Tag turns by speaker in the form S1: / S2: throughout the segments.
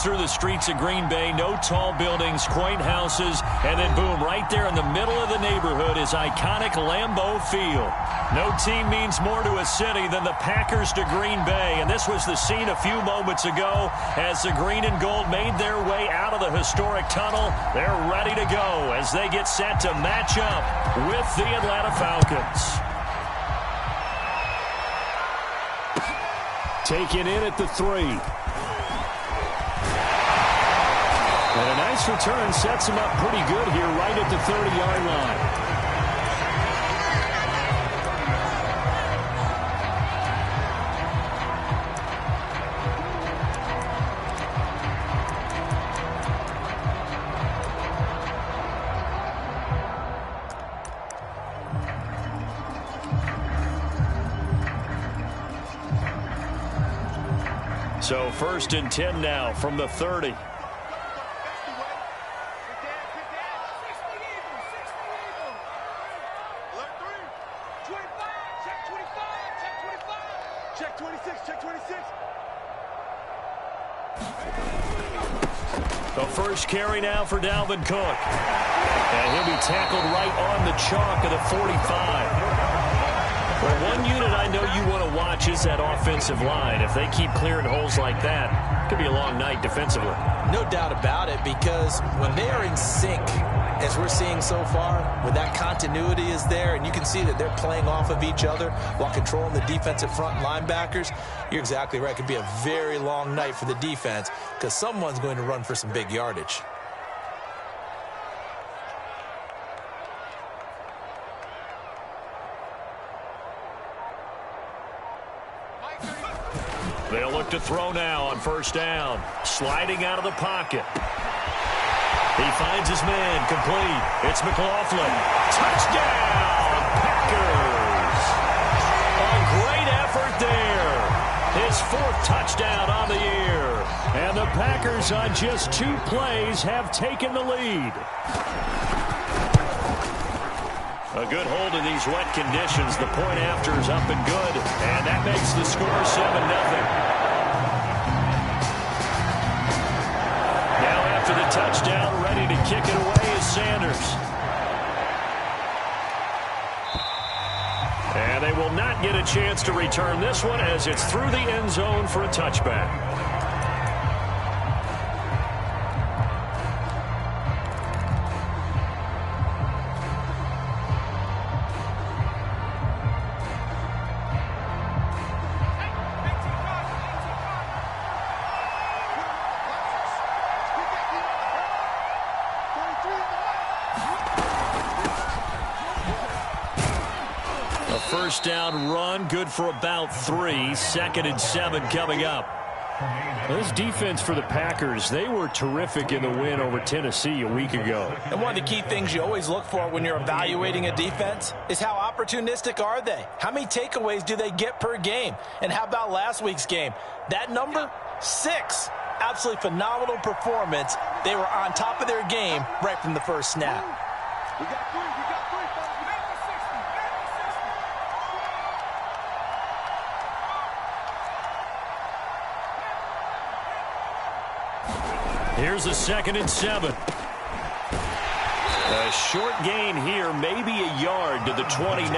S1: through the streets of Green Bay, no tall buildings, quaint houses, and then boom, right there in the middle of the neighborhood is iconic Lambeau Field. No team means more to a city than the Packers to Green Bay, and this was the scene a few moments ago as the green and gold made their way out of the historic tunnel. They're ready to go as they get set to match up with the Atlanta Falcons. Taken in at the 3. And a nice return sets him up pretty good here right at the 30-yard line. So 1st and 10 now from the 30. The first carry now for Dalvin Cook. And he'll be tackled right on the chalk of the 45. Well, one unit I know you want to watch is that offensive line. If they keep clearing holes like that, it could be a long night defensively. No doubt about it, because when they are in sync, as we're seeing so far, when that continuity is there, and you can see that they're playing off of each other while controlling the defensive front linebackers, you're exactly right. It could be a very long night for the defense because someone's going to run for some big yardage. They'll look to throw now on 1st down. Sliding out of the pocket. He finds his man, complete. It's McLaughlin. Touchdown, Packers. A great effort there. His 4th touchdown on the year. And the Packers on just 2 plays have taken the lead. A good hold in these wet conditions. The point after is up and good. And that makes the score 7-0. After the touchdown, ready to kick it away is Sanders. And they will not get a chance to return this one as it's through the end zone for a touchback. First down run, good for about 3. 2nd and 7 coming up. This defense for the Packers, they were terrific in the win over Tennessee a week ago.
S2: And one of the key things you always look for when you're evaluating a defense is how opportunistic are they? How many takeaways do they get per game? And how about last week's game? That number, 6. Absolutely phenomenal performance. They were on top of their game right from the first snap.
S3: We got 3.
S1: Here's a 2nd and 7. A short gain here, maybe a yard to the 29.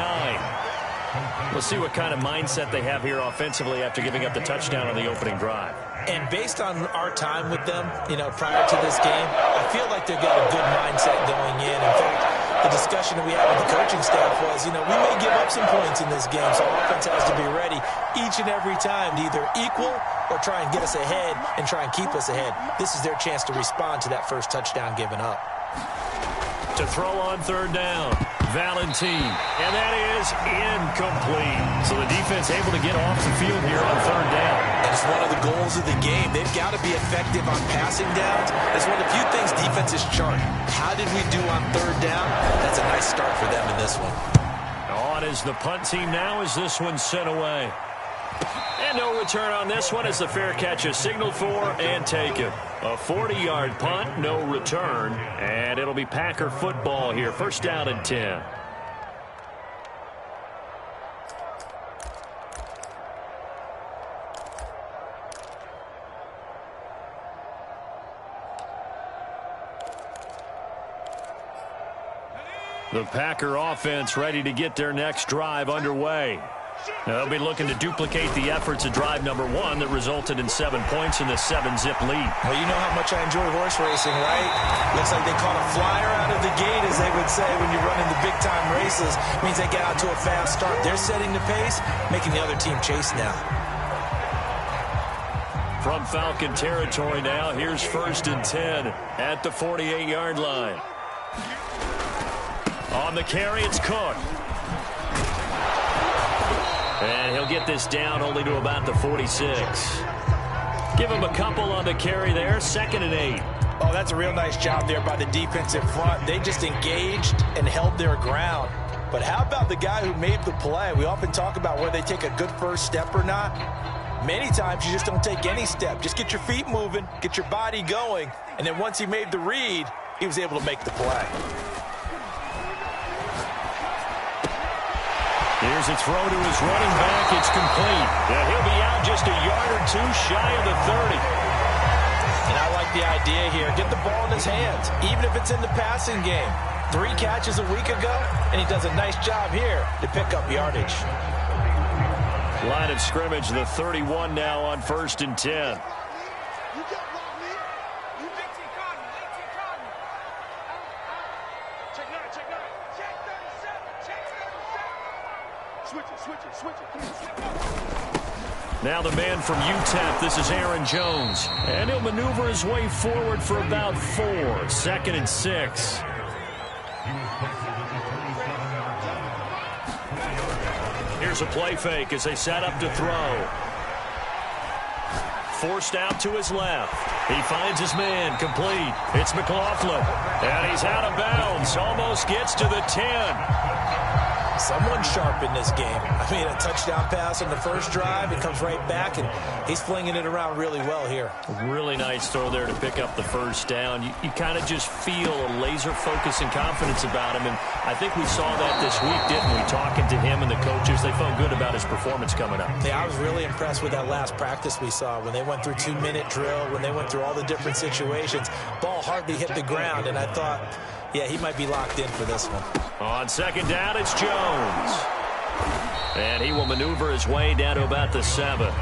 S1: We'll see what kind of mindset they have here offensively after giving up the touchdown on the opening drive.
S2: And based on our time with them, prior to this game, I feel like they've got a good mindset going in. In fact, the discussion that we had with the coaching staff was, we may give up some points in this game, so offense has to be ready each and every time to either equal or try and get us ahead and try and keep us ahead. This is their chance to respond to that first touchdown given up.
S1: To throw on 3rd down, Valentine, and that is incomplete. So the defense able to get off the field here on 3rd down.
S2: That's one of the goals of the game. They've got to be effective on passing downs. It's one of the few things defenses chart. How did we do on 3rd down? That's a nice start for them in this one.
S1: On is the punt team now as this one's sent away. And no return on this one as the fair catch is signaled for and taken. A 40-yard punt, no return, and it'll be Packer football here. 1st down and 10. The Packer offense ready to get their next drive underway. They'll be looking to duplicate the efforts of drive number 1 that resulted in 7 points in the 7-zip lead.
S2: Well, you know how much I enjoy horse racing, right? Looks like they caught a flyer out of the gate, as they would say when you're running the big-time races. Means they get out to a fast start. They're setting the pace, making the other team chase now.
S1: From Falcon territory now, here's 1st and 10 at the 48-yard line. On the carry, it's Cook. And he'll get this down only to about the 46. Give him a couple on the carry there. 2nd and 8.
S2: Oh, that's a real nice job there by the defensive front. They just engaged and held their ground. But how about the guy who made the play? We often talk about whether they take a good first step or not. Many times you just don't take any step. Just get your feet moving, get your body going, and then once he made the read, he was able to make the play.
S1: Here's a throw to his running back. It's complete. Yeah, he'll be out just a yard or 2 shy of the 30.
S2: And I like the idea here. Get the ball in his hands, even if it's in the passing game. 3 catches a week ago, and he does a nice job here to pick up yardage.
S1: Line of scrimmage, the 31 now on 1st and 10. Now the man from UTEP, this is Aaron Jones. And he'll maneuver his way forward for about 4. 2nd and 6. Here's a play fake as they set up to throw. Forced out to his left. He finds his man, complete. It's McLaughlin. And he's out of bounds. Almost gets to the 10.
S2: Someone sharp in this game. I mean, a touchdown pass on the first drive. It comes right back, and he's flinging it around really well here.
S1: Really nice throw there to pick up the first down. You kind of just feel a laser focus and confidence about him, and I think we saw that this week, didn't we? Talking to him and the coaches, they felt good about his performance coming up.
S2: Yeah, I was really impressed with that last practice we saw when they went through 2-minute drill, when they went through all the different situations. Ball hardly hit the ground, and I thought, yeah, he might be locked in for this one.
S1: On 2nd down, it's Jones. And he will maneuver his way down to about the 7.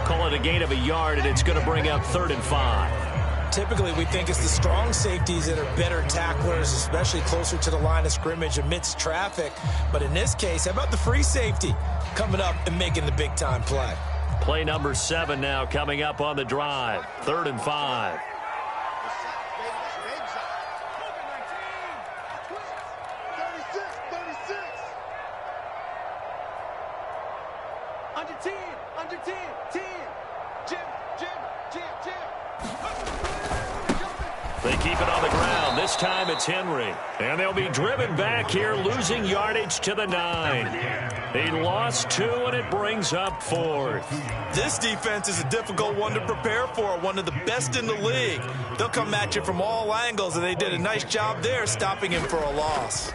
S1: Call it a gain of a yard, and it's going to bring up 3rd and 5.
S2: Typically, we think it's the strong safeties that are better tacklers, especially closer to the line of scrimmage amidst traffic. But in this case, how about the free safety coming up and making the big-time play?
S1: Play number 7 now coming up on the drive. 3rd and 5. They keep it on the ground. This time it's Henry. And they'll be driven back here, losing yardage to the 9. He lost 2, and it brings up 4th.
S2: This defense is a difficult one to prepare for, one of the best in the league. They'll come at you from all angles, and they did a nice job there stopping him for a loss.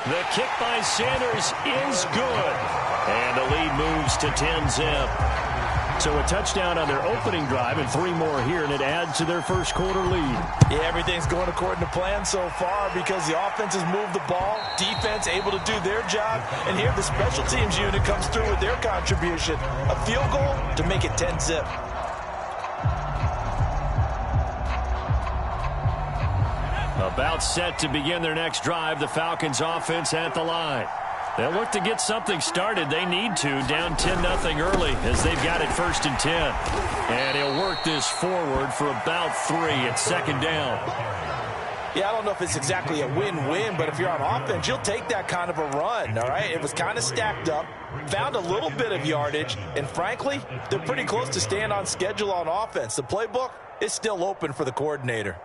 S1: The kick by Sanders is good. And the lead moves to 10-zip. So a touchdown on their opening drive and 3 more here, and it adds to their first quarter lead.
S2: Yeah, everything's going according to plan so far because the offense has moved the ball, defense able to do their job, and here the special teams unit comes through with their contribution. A field goal to make it 10-zip.
S1: About set to begin their next drive, the Falcons offense at the line. They'll look to get something started. They need to, down 10-0 early as they've got it 1st and 10. And he'll work this forward for about 3 at 2nd down.
S2: Yeah, I don't know if it's exactly a win-win, but if you're on offense, you'll take that kind of a run, all right? It was kind of stacked up, found a little bit of yardage, and frankly, they're pretty close to staying on schedule on offense. The playbook is still open for the coordinator.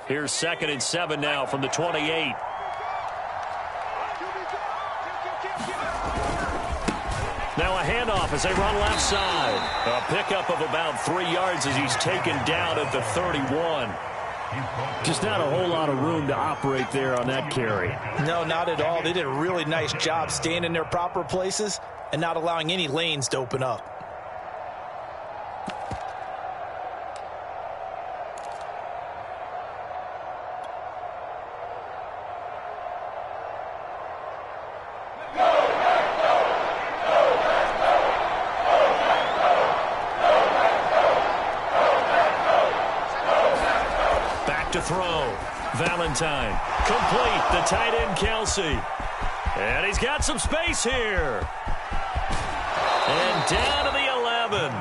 S1: Here's 2nd and 7 now from the 28. Now a handoff as they run left side. A pickup of about 3 yards as he's taken down at the 31. Just not a whole lot of room to operate there on that carry.
S2: No, not at all. They did a really nice job staying in their proper places and not allowing any lanes to open up.
S1: back to throw. Valentine. Complete. The tight end, Kelsey. And he's got some space here. And down to the 11.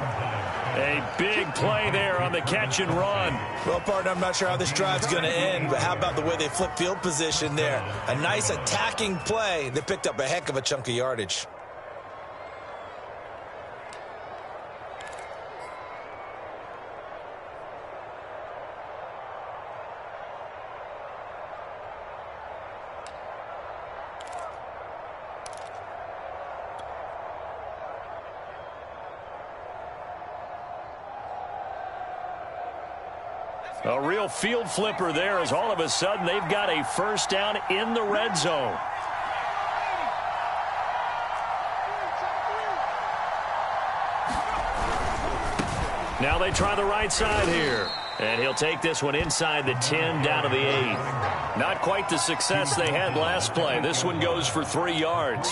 S1: A big play there on the catch and run.
S2: Well, partner, I'm not sure how this drive's going to end, but how about the way they flip field position there? A nice attacking play. They picked up a heck of a chunk of yardage.
S1: A real field flipper there as all of a sudden they've got a first down in the red zone. Now they try the right side here. And he'll take this one inside the 10 down to the 8. Not quite the success they had last play. This one goes for 3 yards.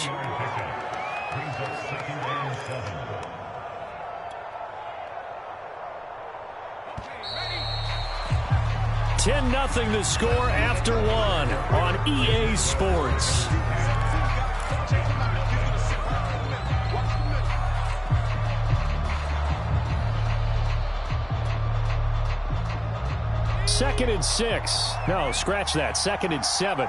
S1: 10-0 the score after 1 on EA Sports. Second and 6. No, scratch that. 2nd and 7.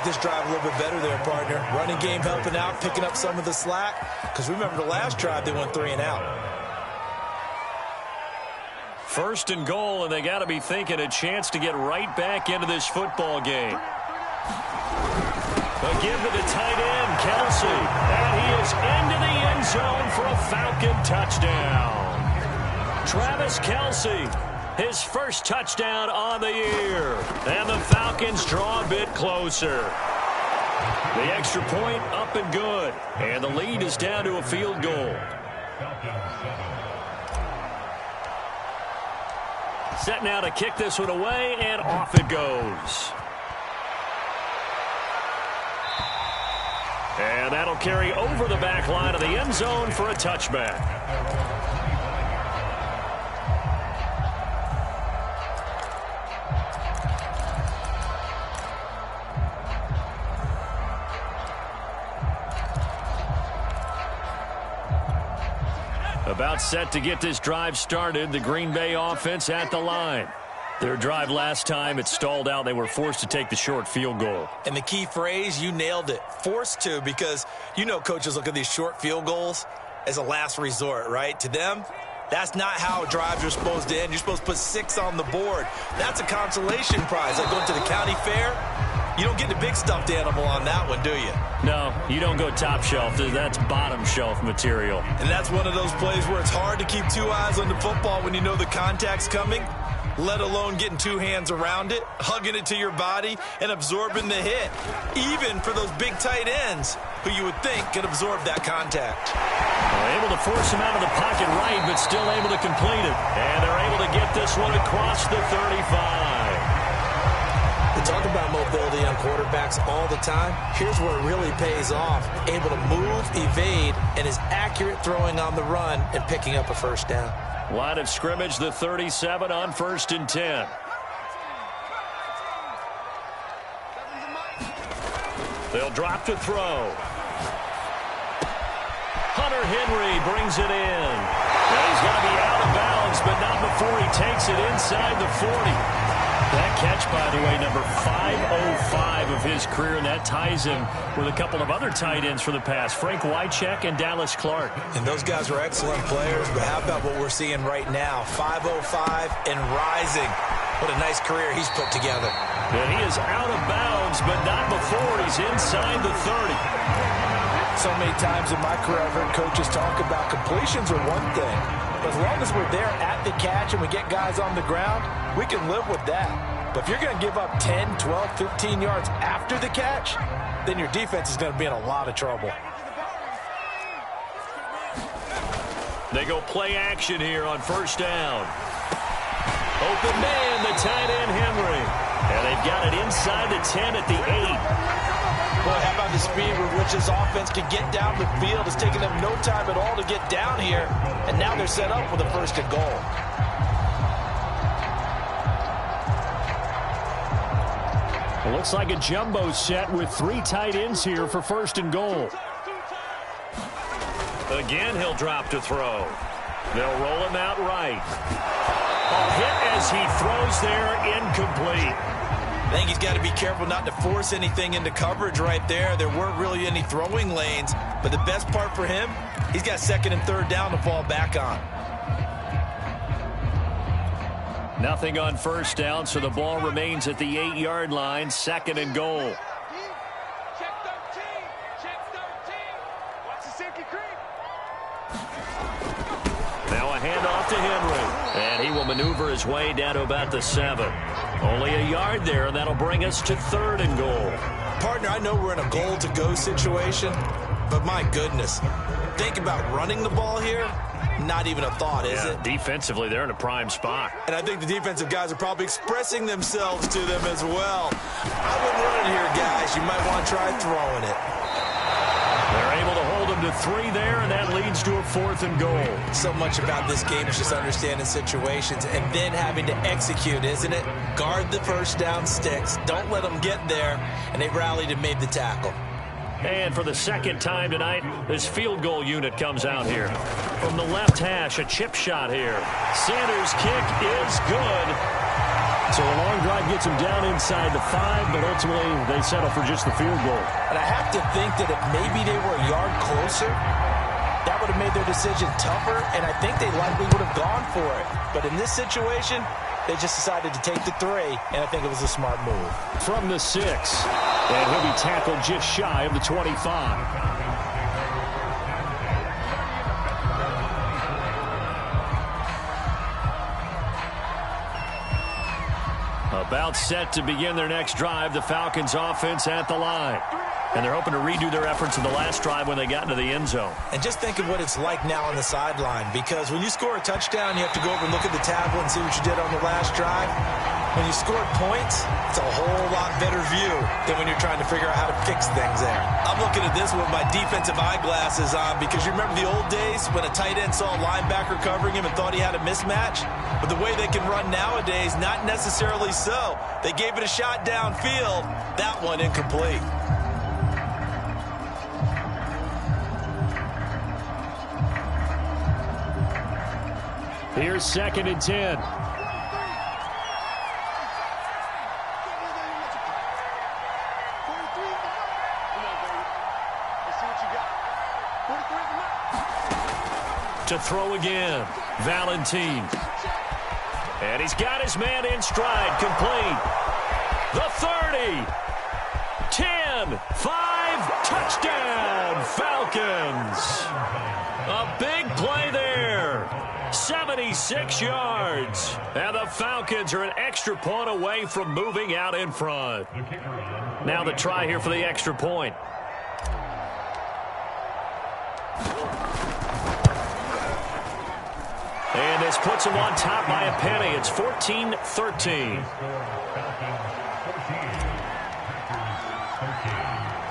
S2: This drive a little bit better there, partner. Running game helping out, picking up some of the slack. Because remember the last drive, they went 3 and out.
S1: First and goal, and they got to be thinking a chance to get right back into this football game. A give to the tight end, Kelsey. And he is into the end zone for a Falcon touchdown. Travis Kelsey. His first touchdown on the year. And the Falcons draw a bit closer. The extra point up and good. And the lead is down to a field goal. Set now to kick this one away, and off it goes. And that'll carry over the back line of the end zone for a touchback. About set to get this drive started. The Green Bay offense at the line. Their drive last time, it stalled out. They were forced to take the short field goal.
S2: And the key phrase, you nailed it. Forced to, because you know coaches look at these short field goals as a last resort, right? To them, that's not how drives are supposed to end. You're supposed to put 6 on the board. That's a consolation prize. Like going to the county fair, you don't get the big stuffed animal on that one, do you?
S1: No, you don't go top shelf. That's bottom shelf material.
S2: And that's one of those plays where it's hard to keep 2 eyes on the football when you know the contact's coming, let alone getting 2 hands around it, hugging it to your body, and absorbing the hit. Even for those big tight ends who you would think could absorb that contact.
S1: Able to force him out of the pocket right, but still able to complete it. And they're able to get this one across the 35.
S2: We talk about mobility on quarterbacks all the time. Here's where it really pays off. Able to move, evade, and is accurate throwing on the run and picking up a first down.
S1: Line of scrimmage, the 37 on 1st and 10. They'll drop to throw. Hunter Henry brings it in. Now he's going to be out of bounds, but not before he takes it inside the 40. That catch, by the way, number 505 of his career, and that ties him with a couple of other tight ends for the past, Frank Wycheck and Dallas Clark.
S2: And those guys were excellent players, but how about what we're seeing right now? 505 and rising. What a nice career he's put together.
S1: And he is out of bounds, but not before he's inside the 30.
S2: So many times in my career, I've heard coaches talk about completions are one thing. But as long as we're there at the catch and we get guys on the ground, we can live with that. But if you're going to give up 10, 12, 15 yards after the catch, then your defense is going to be in a lot of trouble.
S1: They go play action here on 1st down. Open man, the tight end, Henry. And they've got it inside the 10 at the 8.
S2: Boy, how about the speed with which this offense can get down the field? It's taken them no time at all to get down here. And now they're set up with a 1st and goal.
S1: It looks like a jumbo set with 3 tight ends here for 1st and goal. Again, he'll drop to throw. They'll roll him out right. A hit as he throws there, incomplete.
S2: I think he's got to be careful not to force anything into coverage right there. There weren't really any throwing lanes, but the best part for him, he's got 2nd and 3rd down to fall back on.
S1: Nothing on 1st down, so the ball remains at the 8-yard line, 2nd and goal. Now a handoff to Henry, and he will maneuver his way down to about the 7. Only a yard there, and that'll bring us to 3rd and goal.
S2: Partner, I know we're in a goal-to-go situation, but my goodness, think about running the ball here. Not even a thought, is it?
S1: Defensively, they're in a prime spot.
S2: And I think the defensive guys are probably expressing themselves to them as well. I wouldn't run it here, guys. You might want to try throwing it.
S1: They're able to hold them to 3 there, and that leads to a 4th and goal.
S2: So much about this game is just understanding situations and then having to execute, isn't it? Guard the 1st down sticks. Don't let them get there. And they rallied and made the tackle.
S1: And for the 2nd time tonight, this field goal unit comes out here. From the left hash, a chip shot here. Sanders' kick is good. So a long drive gets them down inside the 5, but ultimately they settle for just the field goal.
S2: And I have to think that if maybe they were a yard closer, that would have made their decision tougher, and I think they likely would have gone for it. But in this situation, they just decided to take the 3, and I think it was a smart move.
S1: From the 6, and he'll be tackled just shy of the 25. About set to begin their next drive, the Falcons offense at the line. And they're hoping to redo their efforts in the last drive when they got into the end zone.
S2: And just think of what it's like now on the sideline, because when you score a touchdown, you have to go over and look at the tablet and see what you did on the last drive. When you score points, it's a whole lot better view than when you're trying to figure out how to fix things there. I'm looking at this with my defensive eyeglasses on, because you remember the old days when a tight end saw a linebacker covering him and thought he had a mismatch? But the way they can run nowadays, not necessarily so. They gave it a shot downfield. That one incomplete.
S1: Here's 2nd and 10. To throw again, Valentine. And he's got his man in stride, complete. The 30, 10, 5, touchdown, Falcons. A big play there. 76 yards. And the Falcons are an extra point away from moving out in front. Now the try here for the extra point. And this puts them on top by a penny. It's 14-13.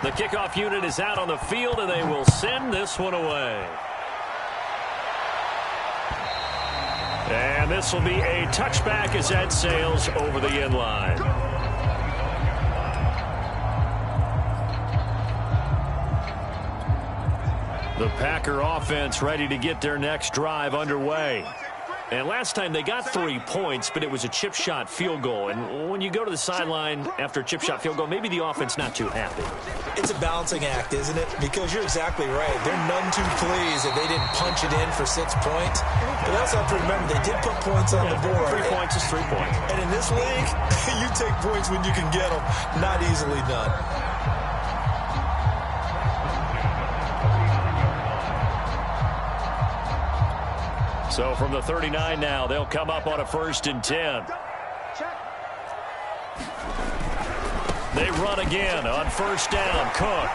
S1: The kickoff unit is out on the field, and they will send this one away. And this will be a touchback as that sails over the end line. The Packer offense ready to get their next drive underway. And last time they got 3 points, but it was a chip shot field goal. And when you go to the sideline after a chip shot field goal, maybe the offense not too happy.
S2: It's a balancing act, isn't it? Because you're exactly right. They're none too pleased that they didn't punch it in for 6 points. But also have to remember, they did put points on the board.
S1: 3 points is 3 points.
S2: And in this league, you take points when you can get them. Not easily done.
S1: So from the 39 now, they'll come up on a 1st and 10. They run again on 1st down. Cook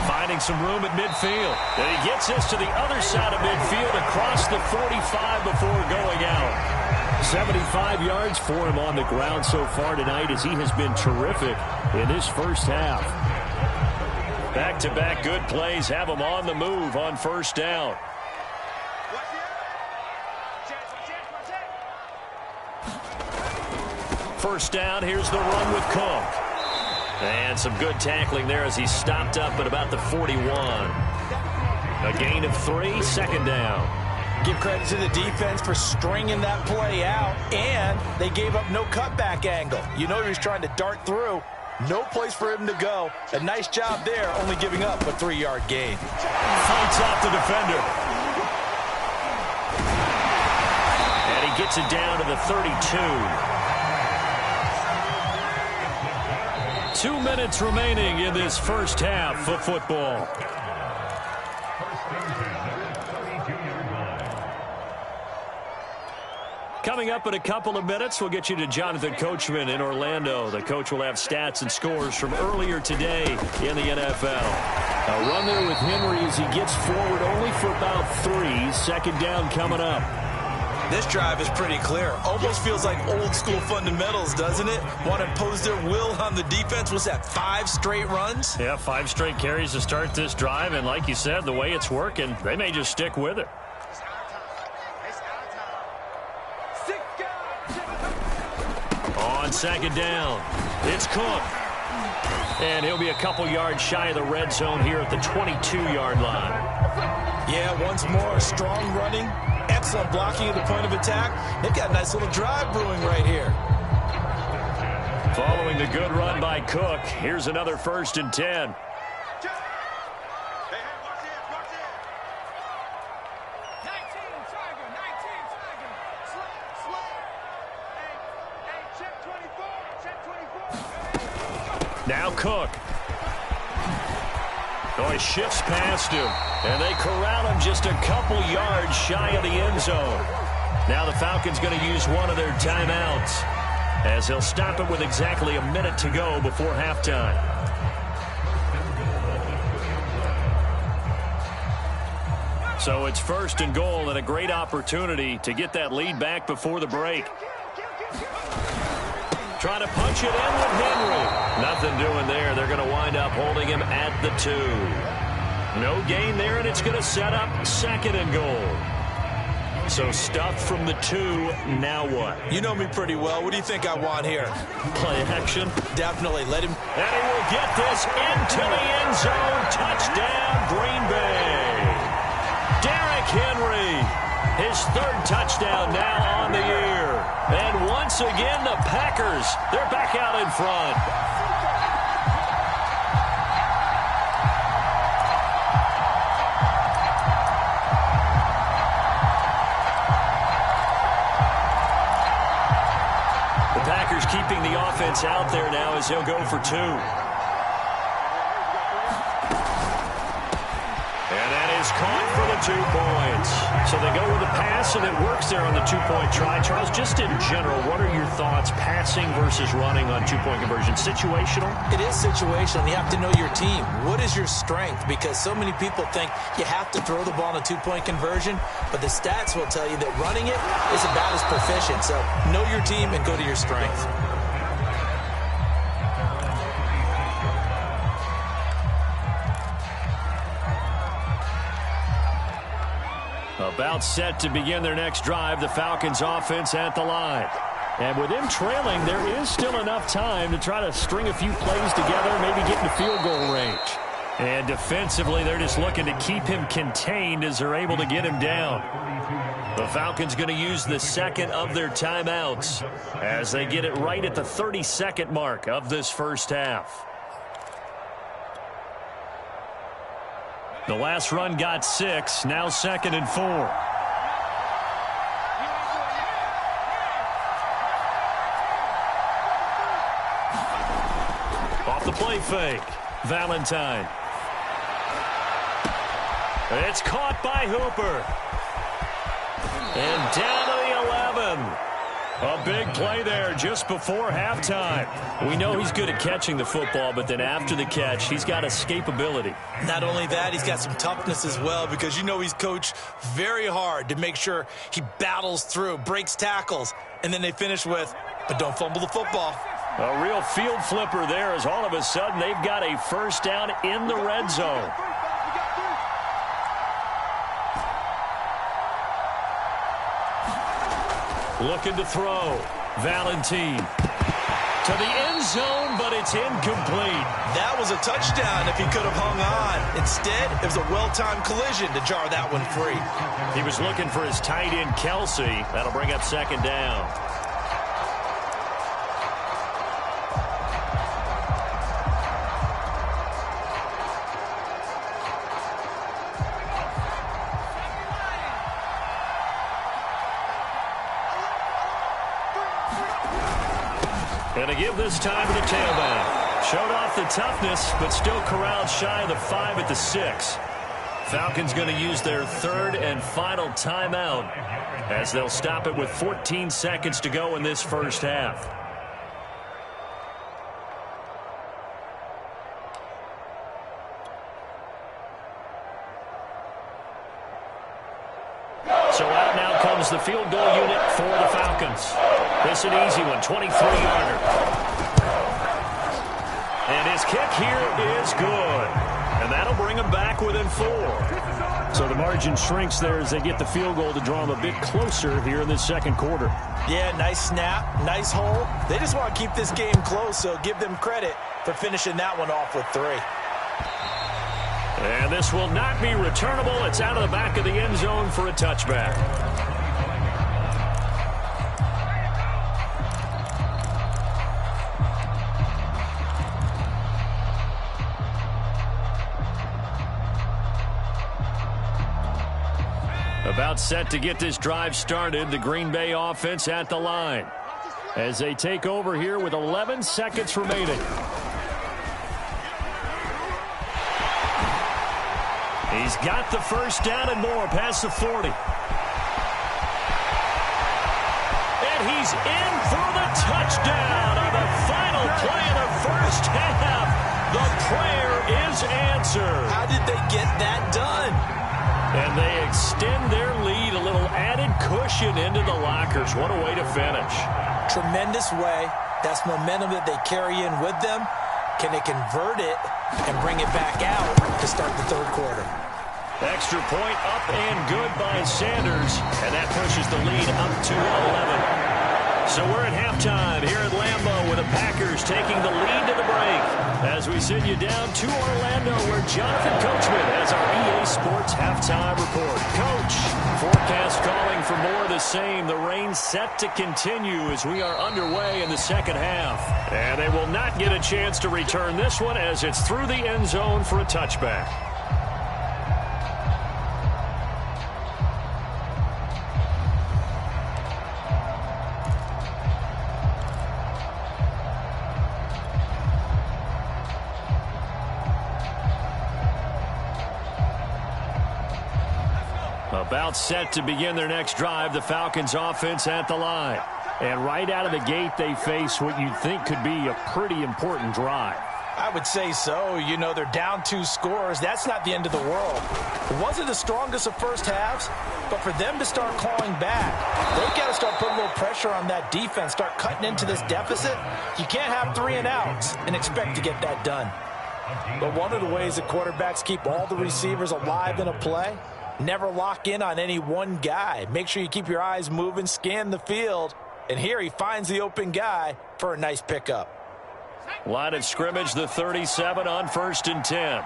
S1: finding some room at midfield. And he gets this to the other side of midfield across the 45 before going out. 75 yards for him on the ground so far tonight as he has been terrific in this first half. Back-to-back good plays have him on the move on first down. First down, here's the run with Cook. And some good tackling there as he stopped up at about the 41. A gain of 3, second down.
S2: Give credit to the defense for stringing that play out, and they gave up no cutback angle. You know he was trying to dart through. No place for him to go. A nice job there, only giving up a 3-yard gain.
S1: Fights off the defender. And he gets it down to the 32. 2 minutes remaining in this first half of football. Coming up in a couple of minutes, we'll get you to Jonathan Coachman in Orlando. The coach will have stats and scores from earlier today in the NFL. A run there with Henry as he gets forward only for about 3. Second down coming up.
S2: This drive is pretty clear. Almost feels like old school fundamentals, doesn't it? Want to impose their will on the defense. Was that 5 straight runs?
S1: Yeah, 5 straight carries to start this drive. And like you said, the way it's working, they may just stick with it. On second down, it's Cook. And he'll be a couple yards shy of the red zone here at the 22-yard line.
S2: Yeah, once more, strong running. Excellent blocking at the point of attack. They've got a nice little drive brewing right here.
S1: Following the good run by Cook, here's another 1st and 10. Now Cook. Oh, he shifts past him. And they corral him just a couple yards shy of the end zone. Now the Falcons going to use one of their timeouts as he'll stop it with exactly a minute to go before halftime. So it's 1st and goal and a great opportunity to get that lead back before the break. Trying to punch it in with Henry. Nothing doing there. They're going to wind up holding him at the 2. No gain there, and it's going to set up 2nd and goal. So stuffed from the 2. Now what?
S2: You know me pretty well. What do you think I want here?
S1: Play action.
S2: Definitely. Let him.
S1: And he will get this into the end zone. Touchdown, Green Bay. Derrick Henry. His 3rd touchdown now on the year. And once again, the Packers, they're back out in front. The Packers keeping the offense out there now as he'll go for 2. And that is caught for the 2 points. So they go with the pass, and it works there on the 2-point try. Charles, just in general, what are your thoughts passing versus running on 2-point conversion? Situational?
S2: It is situational. You have to know your team. What is your strength? Because so many people think you have to throw the ball in a 2-point conversion, but the stats will tell you that running it is about as proficient. So know your team and go to your strength.
S1: About set to begin their next drive, the Falcons offense at the line. And with them trailing, there is still enough time to try to string a few plays together, maybe get into field goal range. And defensively, they're just looking to keep him contained as they're able to get him down. The Falcons going to use the 2nd of their timeouts as they get it right at the 30-second mark of this first half. The last run got 6, now 2nd and 4. Off the play fake, Valentine. It's caught by Hooper. And down to the 11. A big play there just before halftime. We know he's good at catching the football, but then after the catch, he's got escapability.
S2: Not only that, he's got some toughness as well, because you know he's coached very hard to make sure he battles through, breaks tackles, and then they finish with, but don't fumble the football.
S1: A real field flipper there, as all of a sudden they've got a first down in the red zone. Looking to throw. Valentine to the end zone, but it's incomplete.
S2: That was a touchdown if he could have hung on. Instead, it was a well-timed collision to jar that one free.
S1: He was looking for his tight end, Kelsey. That'll bring up second down. And a give this time to the tailback. Showed off the toughness, but still corralled shy of the 5 at the 6. Falcons going to use their third and final timeout as they'll stop it with 14 seconds to go in this first half. So out now comes the field goal unit for the Falcons. This an easy one, 23-yarder. And his kick here is good. And that'll bring him back within 4. So the margin shrinks there as they get the field goal to draw them a bit closer here in this second quarter.
S2: Yeah, nice snap, nice hole. They just want to keep this game close, so give them credit for finishing that one off with 3.
S1: And this will not be returnable. It's out of the back of the end zone for a touchback. About set to get this drive started, the Green Bay offense at the line as they take over here with 11 seconds remaining. He's got the first down and more past the 40. And he's in for the touchdown on the final play of the first half. The prayer is answered.
S2: How did they get that done?
S1: And they extend their lead, a little added cushion into the lockers. What a way to finish.
S2: Tremendous way. That's momentum that they carry in with them. Can they convert it and bring it back out to start the third quarter?
S1: Extra point up and good by Sanders. And that pushes the lead up to 11. So we're at halftime here at Lambeau with the Packers taking the lead to the break. As we send you down to Orlando where Jonathan Coachman has our EA Sports halftime report. Coach, forecast calling for more of the same. The rain set to continue as we are underway in the second half. And they will not get a chance to return this one as it's through the end zone for a touchback. About set to begin their next drive, the Falcons offense at the line. And right out of the gate, they face what you'd think could be a pretty important drive.
S2: I would say so. You know, they're down 2 scores. That's not the end of the world. It wasn't the strongest of first halves, but for them to start clawing back, they've got to start putting a little pressure on that defense, start cutting into this deficit. You can't have 3 and outs and expect to get that done. But one of the ways that quarterbacks keep all the receivers alive in a play, never lock in on any one guy. Make sure you keep your eyes moving, scan the field. And here he finds the open guy for a nice pickup.
S1: Line of scrimmage, the 37 on 1st and 10.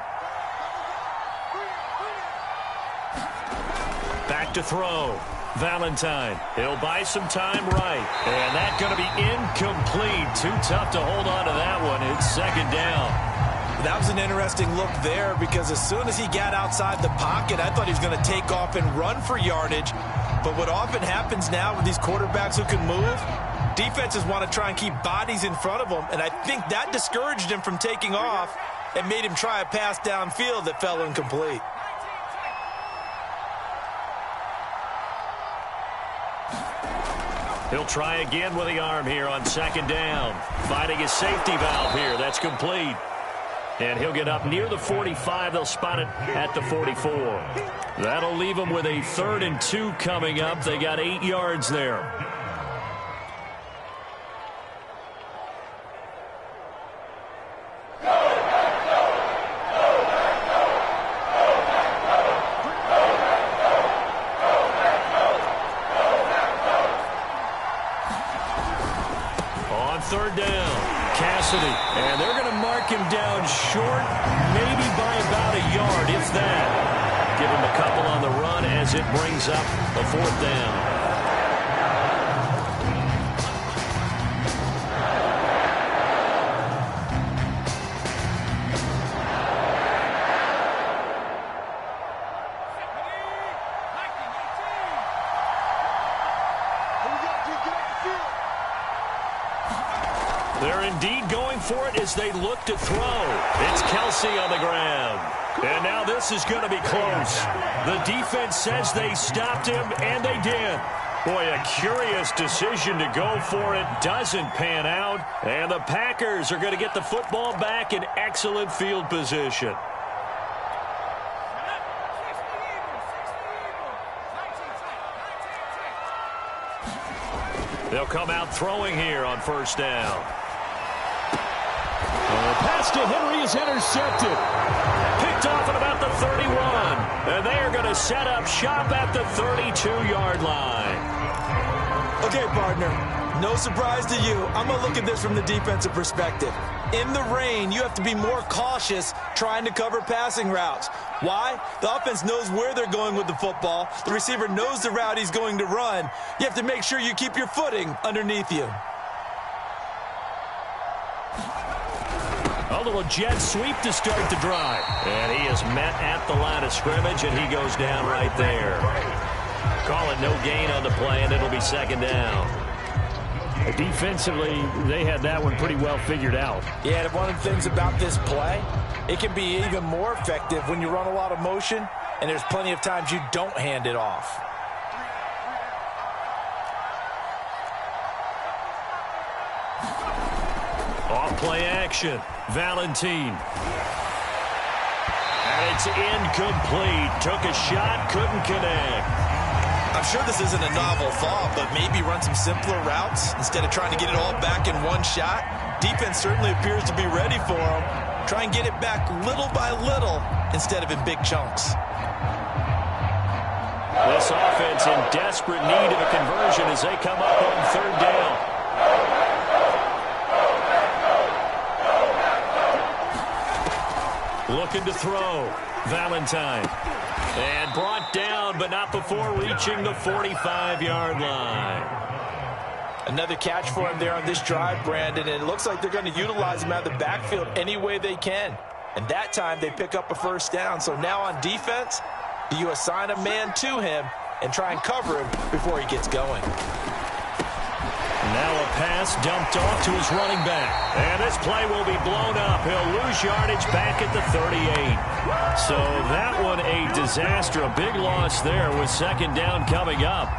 S1: Back to throw. Valentine. He'll buy some time right. And that's going to be incomplete. Too tough to hold on to that one. It's second down.
S2: That was an interesting look there because as soon as he got outside the pocket, I thought he was going to take off and run for yardage. But what often happens now with these quarterbacks who can move, defenses want to try and keep bodies in front of them, and I think that discouraged him from taking off and made him try a pass downfield that fell incomplete.
S1: He'll try again with the arm here on second down. Finding his safety valve here. That's complete. And he'll get up near the 45. They'll spot it at the 44. That'll leave them with a 3rd and 2 coming up. They got 8 yards there. And they're going to mark him down short, maybe by about a yard, if that. Give him a couple on the run as it brings up a 4th down. They're indeed going for it as they look to throw. It's Kelsey on the ground. And now this is going to be close. The defense says they stopped him, and they did. Boy, a curious decision to go for it. Doesn't pan out. And the Packers are going to get the football back in excellent field position. They'll come out throwing here on 1st down.
S3: The pass to Henry is intercepted.
S1: Picked off at about the 31. And they are going to set up shop at the 32-yard line.
S2: Okay, partner, no surprise to you. I'm going to look at this from the defensive perspective. In the rain, you have to be more cautious trying to cover passing routes. Why? The offense knows where they're going with the football. The receiver knows the route he's going to run. You have to make sure you keep your footing underneath you.
S1: A little jet sweep to start the drive. And he is met at the line of scrimmage, and he goes down right there. Call it no gain on the play, and it'll be 2nd down.
S3: Defensively, they had that one pretty well figured out.
S2: Yeah, and one of the things about this play, it can be even more effective when you run a lot of motion, and there's plenty of times you don't hand it off.
S1: Off-play action. Valentine. And it's incomplete. Took a shot, couldn't connect.
S2: I'm sure this isn't a novel thought, but maybe run some simpler routes instead of trying to get it all back in one shot. Defense certainly appears to be ready for him. Try and get it back little by little instead of in big chunks.
S1: This offense in desperate need of a conversion as they come up on 3rd down. Looking to throw. Valentine. And brought down, but not before reaching the 45-yard line.
S2: Another catch for him there on this drive, Brandon, and it looks like they're going to utilize him out of the backfield any way they can. And that time they pick up a 1st down. So now on defense, do you assign a man to him and try and cover him before he gets going?
S1: Now a pass dumped off to his running back. And this play will be blown up. He'll lose yardage back at the 38. So that one a disaster. A big loss there with 2nd down coming up.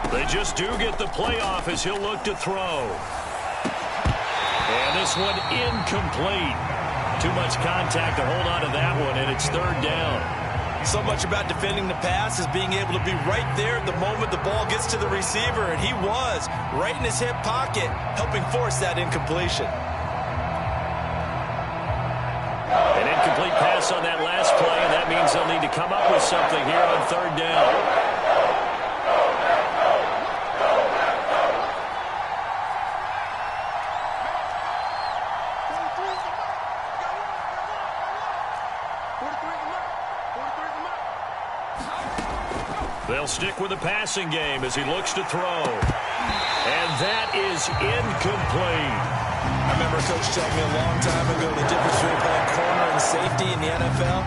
S1: They just do get the playoff as he'll look to throw. And this one incomplete. Too much contact to hold on to that one, and it's 3rd down.
S2: So much about defending the pass is being able to be right there at the moment the ball gets to the receiver, and he was right in his hip pocket, helping force that incompletion.
S1: An incomplete pass on that last play, and that means they'll need to come up with something here on 3rd down. They'll stick with the passing game as he looks to throw. And that is incomplete.
S2: I remember a coach telling me a long time ago the difference between playing corner and safety in the NFL.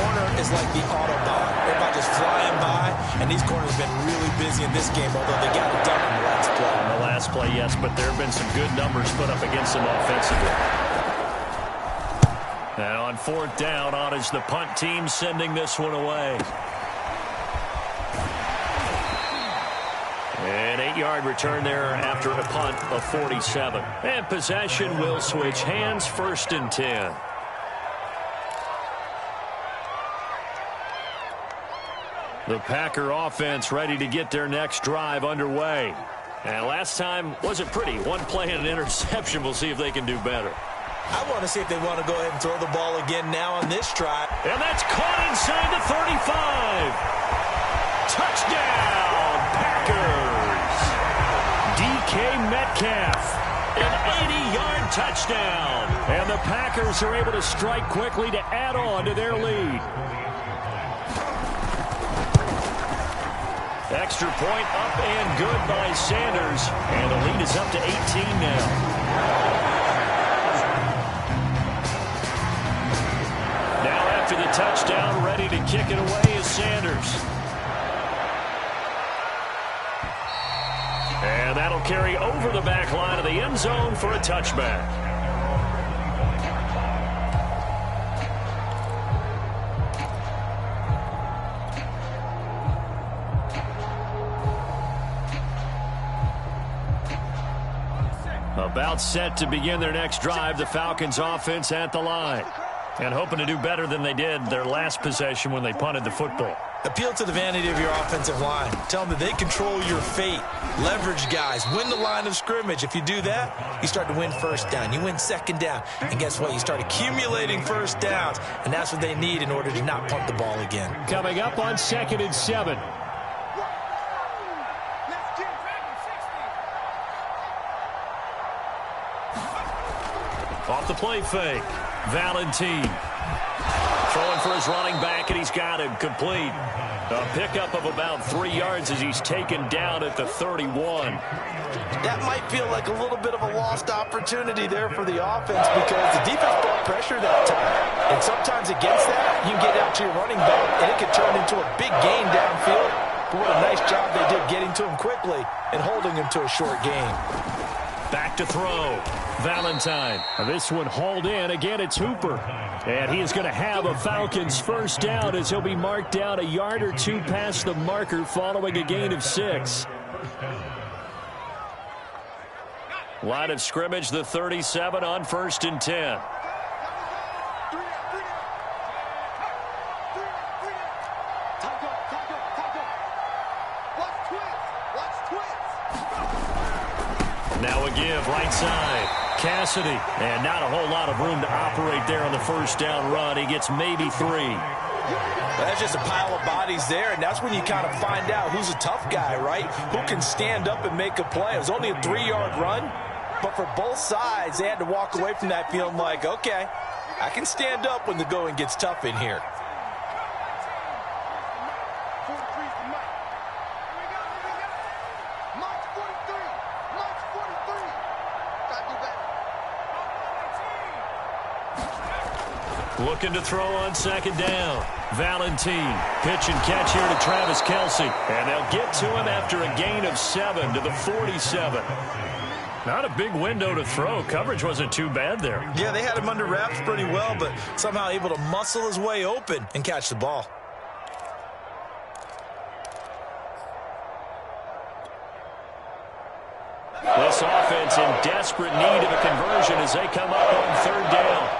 S2: Corner is like the Autobahn. Everybody just flying by, and these corners have been really busy in this game, although they got it done on the last play.
S1: On the last play, yes, but there have been some good numbers put up against them offensively. And on fourth down, on is the punt team sending this one away. An 8-yard return there after a punt of 47. And possession will switch hands, 1st and 10. The Packer offense ready to get their next drive underway. And last time wasn't pretty. One play and an interception. We'll see if they can do better.
S2: I want to see if they want to go ahead and throw the ball again now on this try.
S1: And that's caught inside the 35. Touchdown, Packers. DK Metcalf, an 80-yard touchdown. And the Packers are able to strike quickly to add on to their lead. Extra point up and good by Sanders. And the lead is up to 18 now. Now after the touchdown, ready to kick it away is Sanders. And that'll carry over the back line of the end zone for a touchback. About set to begin their next drive, the Falcons offense at the line. And hoping to do better than they did their last possession when they punted the football.
S2: Appeal to the vanity of your offensive line. Tell them that they control your fate. Leverage guys. Win the line of scrimmage. If you do that, you start to win first down. You win second down. And guess what? You start accumulating first downs. And that's what they need in order to not punt the ball again.
S3: Coming up on 2nd and 7.
S1: Off the play fake. Valentine. Throwing for his running back, and he's got him complete. A pickup of about 3 yards as he's taken down at the 31.
S2: That might feel like a little bit of a lost opportunity there for the offense because the defense brought pressure that time. And sometimes against that, you get out to your running back, and it can turn into a big gain downfield. But what a nice job they did getting to him quickly and holding him to a short gain.
S1: Back to throw. Valentine.
S3: This one hauled in. Again, it's Hooper. And he is going to have a Falcons first down as he'll be marked down a yard or two past the marker following a gain of 6.
S1: Line of scrimmage, the 37 on 1st and 10. Now a give, right side. Cassidy. And not a whole lot of room to operate there on the first down run. He gets maybe 3.
S2: Well, that's just a pile of bodies there, and that's when you kind of find out who's a tough guy, right? Who can stand up and make a play. It was only a 3-yard run, but for both sides, they had to walk away from that feeling like, okay, I can stand up when the going gets tough in here.
S1: Looking to throw on 2nd down. Valentine. Pitch and catch here to Travis Kelce. And they'll get to him after a gain of 7 to the 47. Not a big window to throw. Coverage wasn't too bad there.
S2: Yeah, they had him under wraps pretty well, but somehow able to muscle his way open and catch the ball.
S1: This offense in desperate need of a conversion as they come up on 3rd down.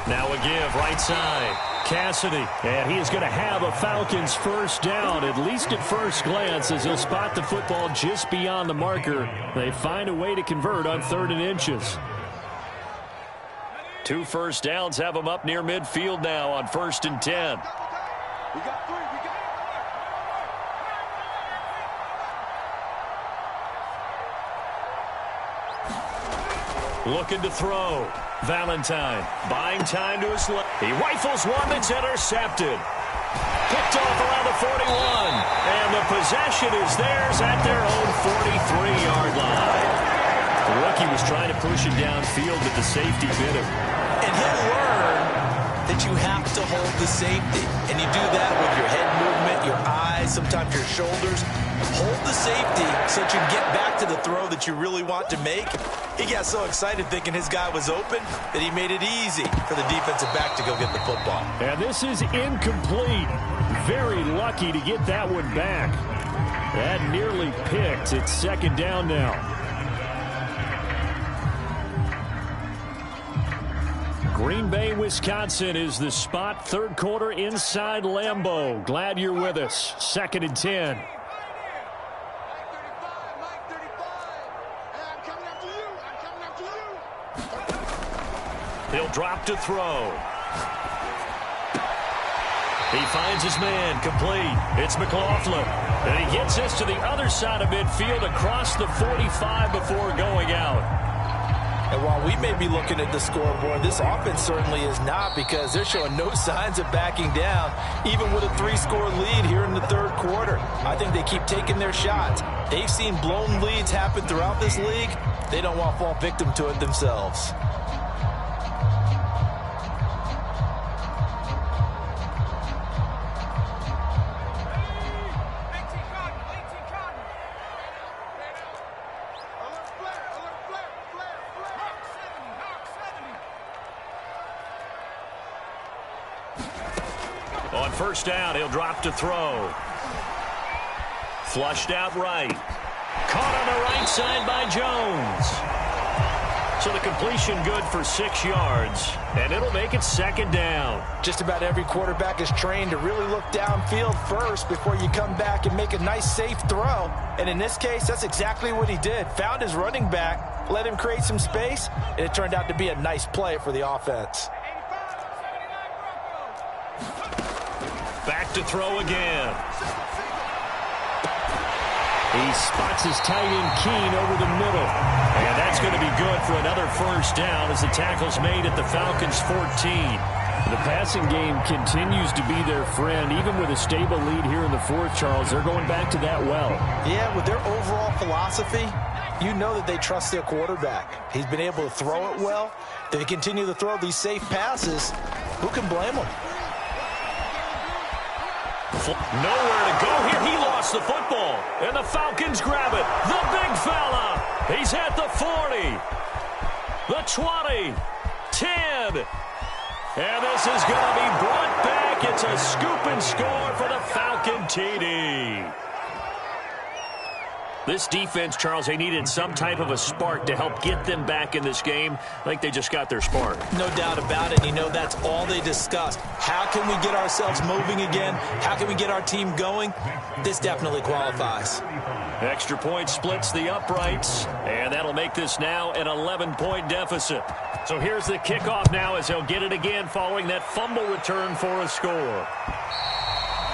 S1: Now a give, right side. Cassidy.
S3: And he is going to have a Falcons first down, at least at first glance, as he'll spot the football just beyond the marker. They find a way to convert on 3rd and inches.
S1: 2 first downs have them up near midfield now on 1st and 10. Looking to throw. Valentine buying time to his left. He rifles one that's intercepted. Picked off around the 41. And the possession is theirs at their own 43-yard line. The rookie was trying to push him downfield, but the safety bit him.
S2: And he'll learn that you have to hold the safety. And you do that with your head movement, your eyes, sometimes your shoulders. Hold the safety so that you can get back to the throw that you really want to make. He got so excited thinking his guy was open that he made it easy for the defensive back to go get the football.
S3: And this is incomplete. Very lucky to get that one back. That nearly picked. It's second down now. Green Bay, Wisconsin is the spot. Third quarter inside Lambeau. Glad you're with us. 2nd and 10.
S1: He'll drop to throw. He finds his man, complete. It's McLaughlin. And he gets this to the other side of midfield across the 45 before going out.
S2: And while we may be looking at the scoreboard, this offense certainly is not, because they're showing no signs of backing down, even with a 3-score lead here in the third quarter. I think they keep taking their shots. They've seen blown leads happen throughout this league. They don't want to fall victim to it themselves.
S1: On first down, he'll drop to throw. Flushed out right. Caught on the right side by Jones. So the completion good for 6 yards, and it'll make it second down.
S2: Just about every quarterback is trained to really look downfield first before you come back and make a nice, safe throw. And in this case, that's exactly what he did. Found his running back, let him create some space, and it turned out to be a nice play for the offense.
S1: Back to throw again.
S3: He spots his tight end Keene over the middle. And that's going to be good for another first down as the tackle's made at the Falcons' 14. The passing game continues to be their friend. Even with a stable lead here in the fourth, Charles, they're going back to that well.
S2: Yeah, with their overall philosophy, you know that they trust their quarterback. He's been able to throw it well. They continue to throw these safe passes. Who can blame them?
S1: Nowhere to go here. He lost the football. And the Falcons grab it. The big fella. He's at the 40. The 20. 10. And this is going to be brought back. It's a scoop and score for the Falcon TD. This defense, Charles, they needed some type of a spark to help get them back in this game. I think they just got their spark.
S2: No doubt about it. You know, that's all they discussed. How can we get ourselves moving again? How can we get our team going? This definitely qualifies.
S1: Extra point splits the uprights, and that'll make this now an 11-point deficit. So here's the kickoff now as they'll get it again following that fumble return for a score.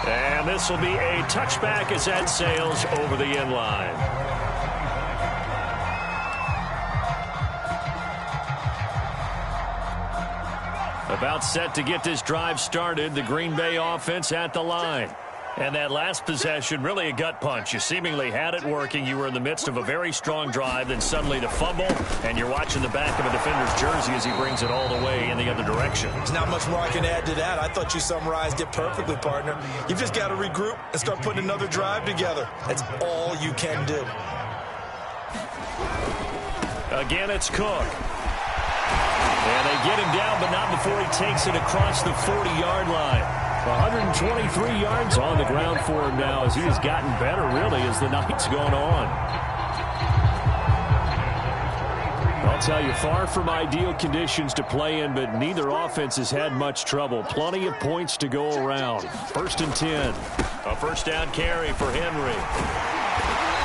S1: And this will be a touchback as that sails over the end line. About set to get this drive started, the Green Bay offense at the line. And that last possession, really a gut punch. You seemingly had it working. You were in the midst of a very strong drive, then suddenly the fumble, and you're watching the back of a defender's jersey as he brings it all the way in the other direction.
S2: There's not much more I can add to that. I thought you summarized it perfectly, partner. You've just got to regroup and start putting another drive together. That's all you can do.
S1: Again, it's Cook. And they get him down, but not before he takes it across the 40-yard line. 123 yards on the ground for him now as he has gotten better, really, as the night's gone on. I'll tell you, far from ideal conditions to play in, but neither offense has had much trouble. Plenty of points to go around. 1st and 10. A first down carry for Henry.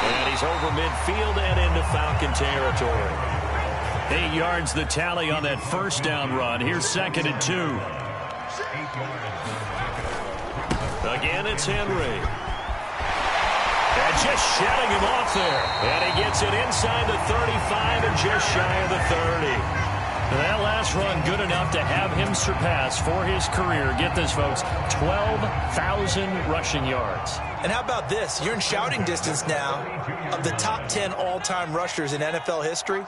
S1: And he's over midfield and into Falcon territory. 8 yards the tally on that first down run. Here's 2nd and 2. Again, it's Henry. And just shutting him off there. And he gets it inside the 35 and just shy of the 30. That last run good enough to have him surpass for his career, get this, folks, 12,000 rushing yards.
S2: And how about this? You're in shouting distance now of the top 10 all-time rushers in NFL history.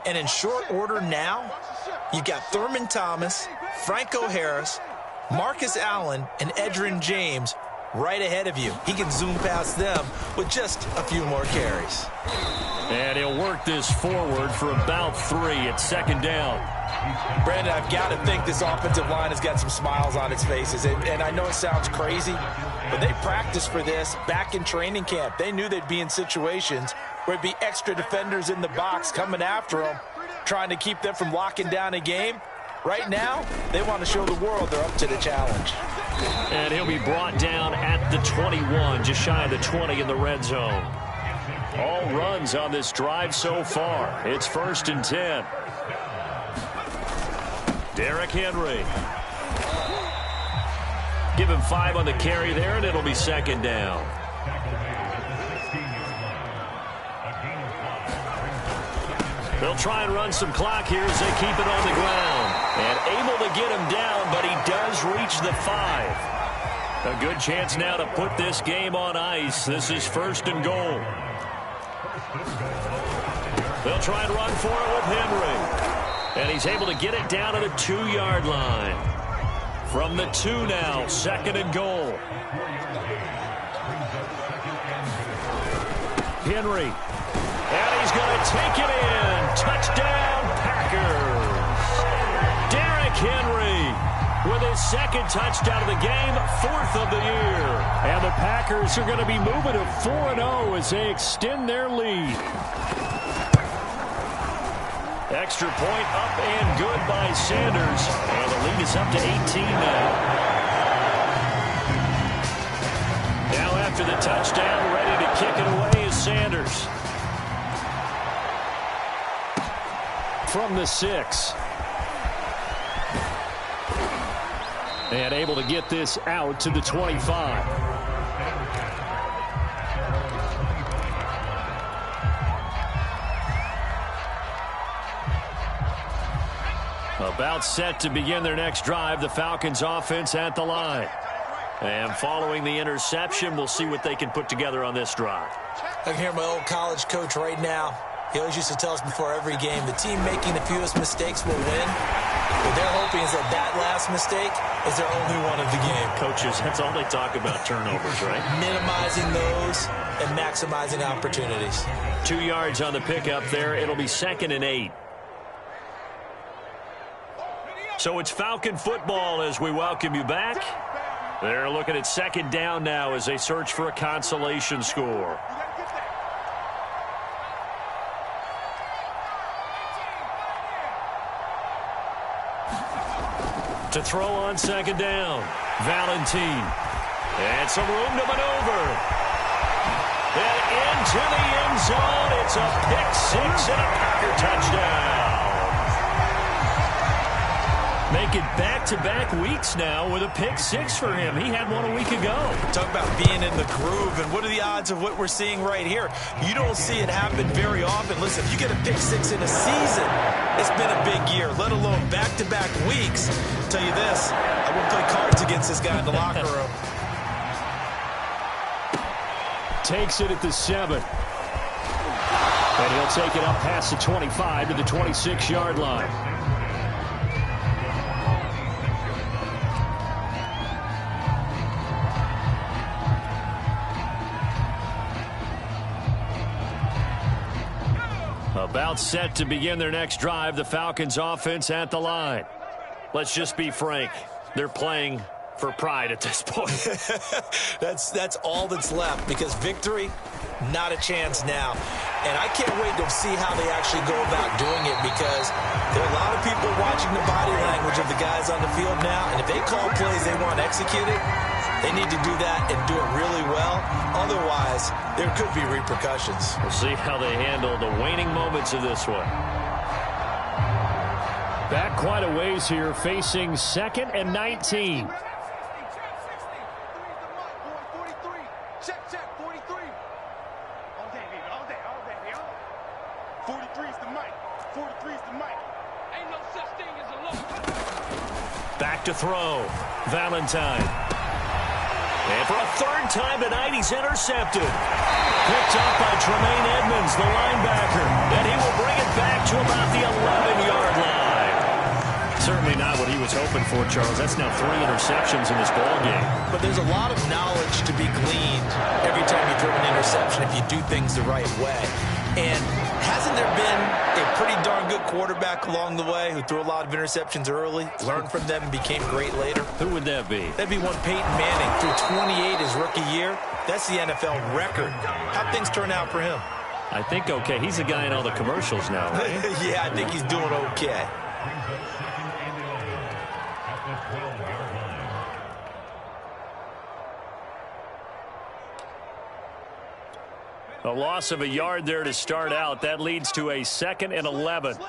S2: And in short order now, you've got Thurman Thomas, Franco Harris, Marcus Allen, and Edgerrin James right ahead of you. He can zoom past them with just a few more carries.
S1: And he'll work this forward for about 3 at second down.
S2: Brandon, I've got to think this offensive line has got some smiles on its faces. And I know it sounds crazy, but they practiced for this back in training camp. They knew they'd be in situations where it'd be extra defenders in the box coming after them, trying to keep them from locking down a game. Right now, they want to show the world they're up to the challenge.
S1: And he'll be brought down at the 21, just shy of the 20 in the red zone. All runs on this drive so far. It's 1st and 10. Derrick Henry. Give him 5 on the carry there, and it'll be second down. They'll try and run some clock here as they keep it on the ground. And able to get him down, but he does reach the 5. A good chance now to put this game on ice. This is 1st and goal. They'll try and run for it with Henry. And he's able to get it down to the 2-yard line. From the 2 now, 2nd and goal. Henry. And he's going to take it in. Touchdown, Packers. Derrick Henry with his 2nd touchdown of the game, 4th of the year. And the Packers are going to be moving to 4-0 as they extend their lead. Extra point up and good by Sanders. And the lead is up to 18 now. Now after the touchdown, ready to kick it away is Sanders. From the 6. And able to get this out to the 25. About set to begin their next drive, the Falcons offense at the line. And following the interception, we'll see what they can put together on this drive.
S2: I can hear my old college coach right now. He always used to tell us before every game, the team making the fewest mistakes will win. What they're hoping is that that last mistake is their only one of the game.
S1: Coaches, that's all they talk about, turnovers, right?
S2: Minimizing those and maximizing opportunities.
S1: 2 yards on the pickup there. It'll be 2nd and 8. So it's Falcon football as we welcome you back. They're looking at 2nd down now as they search for a consolation score. To throw on 2nd down, Valentine. And some room to maneuver. And into the end zone. It's a pick 6 and a Packer touchdown. Make it back-to-back weeks now with a pick 6 for him. He had one a week ago.
S2: Talk about being in the groove, and what are the odds of what we're seeing right here? You don't see it happen very often. Listen, if you get a pick 6 in a season, it's been a big year, let alone back-to-back weeks. I'll tell you this, I wouldn't play cards against this guy in the locker room.
S1: Takes it at the 7. And he'll take it up past the 25 to the 26-yard line. About set to begin their next drive, the Falcons offense at the line. Let's just be frank. They're playing for pride at this point.
S2: That's all that's left, because victory, not a chance now. And I can't wait to see how they actually go about doing it, because there are a lot of people watching the body language of the guys on the field now, and if they call plays they want executed, they need to do that and do it really well. Otherwise, there could be repercussions.
S1: We'll see how they handle the waning moments of this one. Back quite a ways here, facing 2nd and 19.
S4: Check, 43. All day, baby, all day. 43 is the mic. 43 is the mic.
S1: Back to throw. Valentine. And for a third time tonight, he's intercepted. Picked up by Tremaine Edmonds, the linebacker. And he will bring it back to about the 11-yard line. Certainly not what he was hoping for, Charles. That's now 3 interceptions in this ballgame.
S2: But there's a lot of knowledge to be gleaned every time you throw an interception if you do things the right way. And hasn't there been a pretty darn good quarterback along the way who threw a lot of interceptions early, learned from them, and became great later?
S1: Who would that be?
S2: That'd be one Peyton Manning. Threw 28 his rookie year. That's the NFL record. How'd things turn out for him?
S1: I think okay. He's the guy in all the commercials now, right?
S2: Yeah, I think he's doing okay.
S1: A loss of a yard there to start out. That leads to a 2nd and 11.
S4: Slam,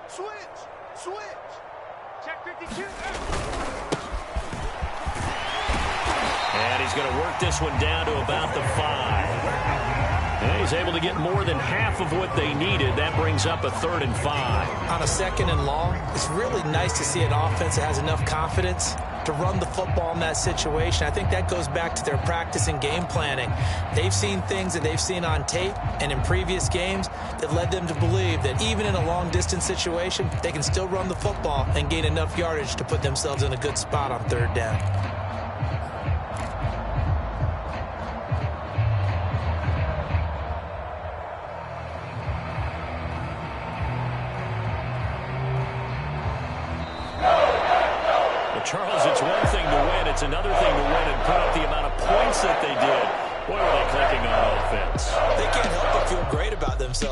S4: switch. Check 52.
S1: And he's going to work this one down to about the 5. And he's able to get more than half of what they needed. That brings up a 3rd and 5.
S2: On a 2nd and long, it's really nice to see an offense that has enough confidence to run the football in that situation. I think that goes back to their practice and game planning. They've seen things that they've seen on tape and in previous games that led them to believe that even in a long-distance situation, they can still run the football and gain enough yardage to put themselves in a good spot on 3rd down.
S1: Charles, it's one thing to win. It's another thing to win and put up the amount of points that they did. Boy, were they clicking on offense.
S2: They can't help but feel great about themselves.